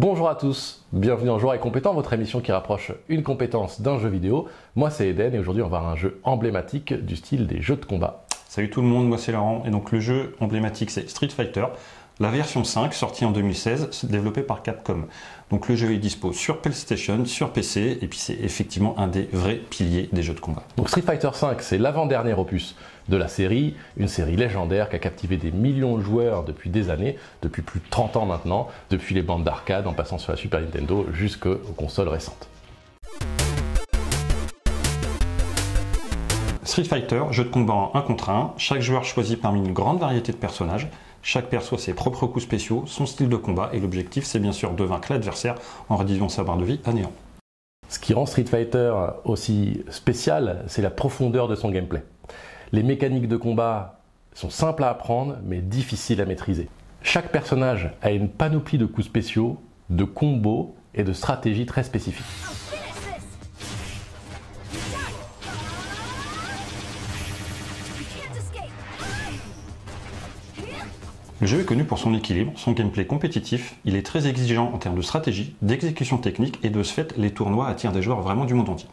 Bonjour à tous, bienvenue dans Joueur et Compétent, votre émission qui rapproche une compétence d'un jeu vidéo. Moi c'est Eden et aujourd'hui on va voir un jeu emblématique du style des jeux de combat. Salut tout le monde, moi c'est Laurent et donc le jeu emblématique c'est Street Fighter, la version 5 sortie en 2016, développée par Capcom. Donc le jeu est dispo sur PlayStation, sur PC et puis c'est effectivement un des vrais piliers des jeux de combat. Donc Street Fighter 5 c'est l'avant-dernier opus de la série, une série légendaire qui a captivé des millions de joueurs depuis des années, depuis plus de 30 ans maintenant, depuis les bandes d'arcade en passant sur la Super Nintendo jusqu'aux consoles récentes. Street Fighter, jeu de combat en 1 contre 1, chaque joueur choisit parmi une grande variété de personnages, chaque perso a ses propres coups spéciaux, son style de combat et l'objectif c'est bien sûr de vaincre l'adversaire en réduisant sa barre de vie à néant. Ce qui rend Street Fighter aussi spécial, c'est la profondeur de son gameplay. Les mécaniques de combat sont simples à apprendre mais difficiles à maîtriser. Chaque personnage a une panoplie de coups spéciaux, de combos et de stratégies très spécifiques. Le jeu est connu pour son équilibre, son gameplay compétitif, il est très exigeant en termes de stratégie, d'exécution technique et de ce fait, les tournois attirent des joueurs vraiment du monde entier.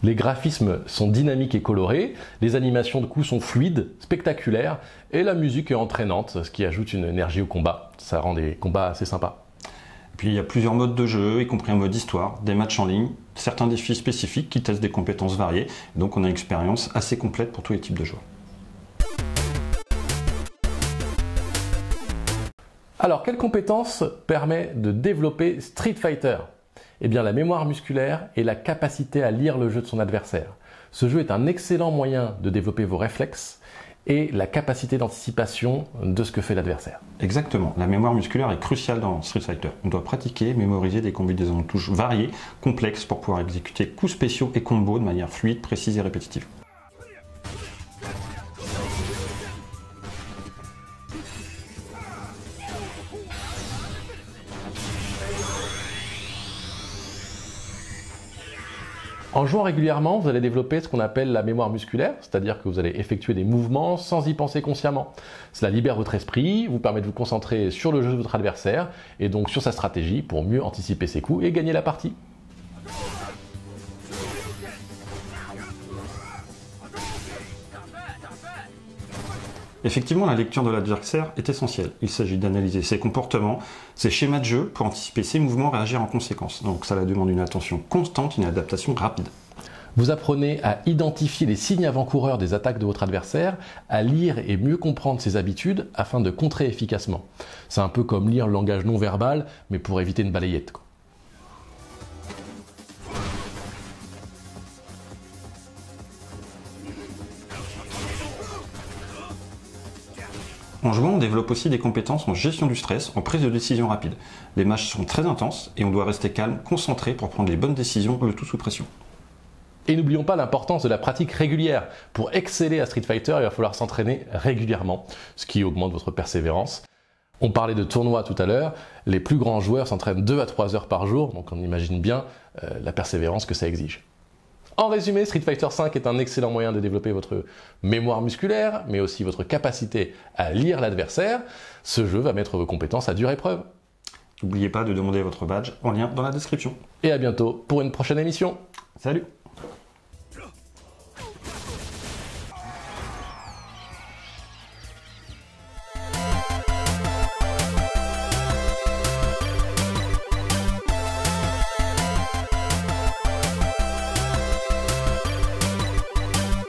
Les graphismes sont dynamiques et colorés, les animations de coups sont fluides, spectaculaires et la musique est entraînante, ce qui ajoute une énergie au combat. Ça rend des combats assez sympas. Et puis il y a plusieurs modes de jeu, y compris un mode histoire, des matchs en ligne, certains défis spécifiques qui testent des compétences variées, donc on a une expérience assez complète pour tous les types de joueurs. Alors, quelle compétence permet de développer Street Fighter ? Eh bien, la mémoire musculaire et la capacité à lire le jeu de son adversaire. Ce jeu est un excellent moyen de développer vos réflexes et la capacité d'anticipation de ce que fait l'adversaire. Exactement, la mémoire musculaire est cruciale dans Street Fighter. On doit pratiquer, mémoriser des combinaisons de touches variées, complexes pour pouvoir exécuter coups spéciaux et combos de manière fluide, précise et répétitive. En jouant régulièrement, vous allez développer ce qu'on appelle la mémoire musculaire, c'est-à-dire que vous allez effectuer des mouvements sans y penser consciemment. Cela libère votre esprit, vous permet de vous concentrer sur le jeu de votre adversaire et donc sur sa stratégie pour mieux anticiper ses coups et gagner la partie. Effectivement, la lecture de l'adversaire est essentielle. Il s'agit d'analyser ses comportements, ses schémas de jeu pour anticiper ses mouvements et réagir en conséquence. Donc ça demande une attention constante, une adaptation rapide. Vous apprenez à identifier les signes avant-coureurs des attaques de votre adversaire, à lire et mieux comprendre ses habitudes afin de contrer efficacement. C'est un peu comme lire le langage non verbal, mais pour éviter une balayette, quoi. En jouant, on développe aussi des compétences en gestion du stress, en prise de décision rapide. Les matchs sont très intenses et on doit rester calme, concentré pour prendre les bonnes décisions, le tout sous pression. Et n'oublions pas l'importance de la pratique régulière. Pour exceller à Street Fighter, il va falloir s'entraîner régulièrement, ce qui augmente votre persévérance. On parlait de tournois tout à l'heure, les plus grands joueurs s'entraînent 2 à 3 heures par jour, donc on imagine bien la persévérance que ça exige. En résumé, Street Fighter V est un excellent moyen de développer votre mémoire musculaire, mais aussi votre capacité à lire l'adversaire. Ce jeu va mettre vos compétences à dure épreuve. N'oubliez pas de demander votre badge en lien dans la description. Et à bientôt pour une prochaine émission. Salut!